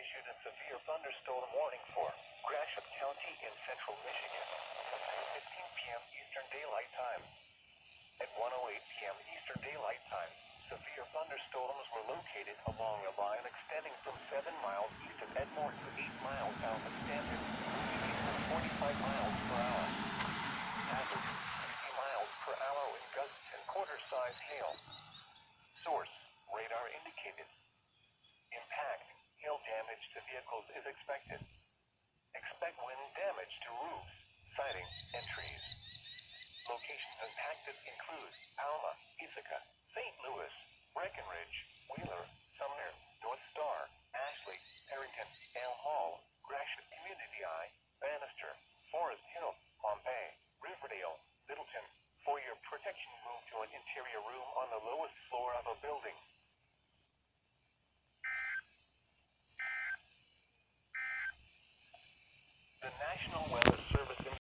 issued a severe thunderstorm warning for Gratiot County in central Michigan at 2:15 p.m. Eastern Daylight Time. At 1:08 p.m. Eastern Daylight Time, severe thunderstorms were located along a line extending from 7 miles east of Edmore to 8 miles south of Stanton, moving at 45 miles per hour. Hazard, 60 miles per hour with gusts and quarter-size hail. Source, radar indicated. Impact, hail damage to vehicles is expected. Expect wind damage to roofs, siding, and trees. Locations impacted include Alma, Ithaca, St. Louis, Breckenridge, Wheeler, Sumner, North Star, Ashley, Harrington, Dale Hall, Gratiot Community I, Bannister, Forest Hill, Pompey, Riverdale, Littleton. For your protection, move to an interior room on the lowest floor of a building. The National Weather